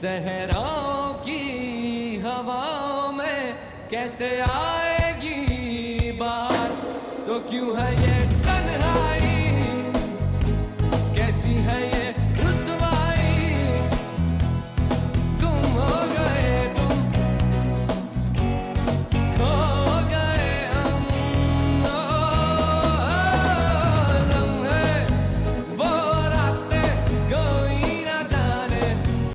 सहराओं की हवाओं में कैसे आएगी बात, तो क्यों है ये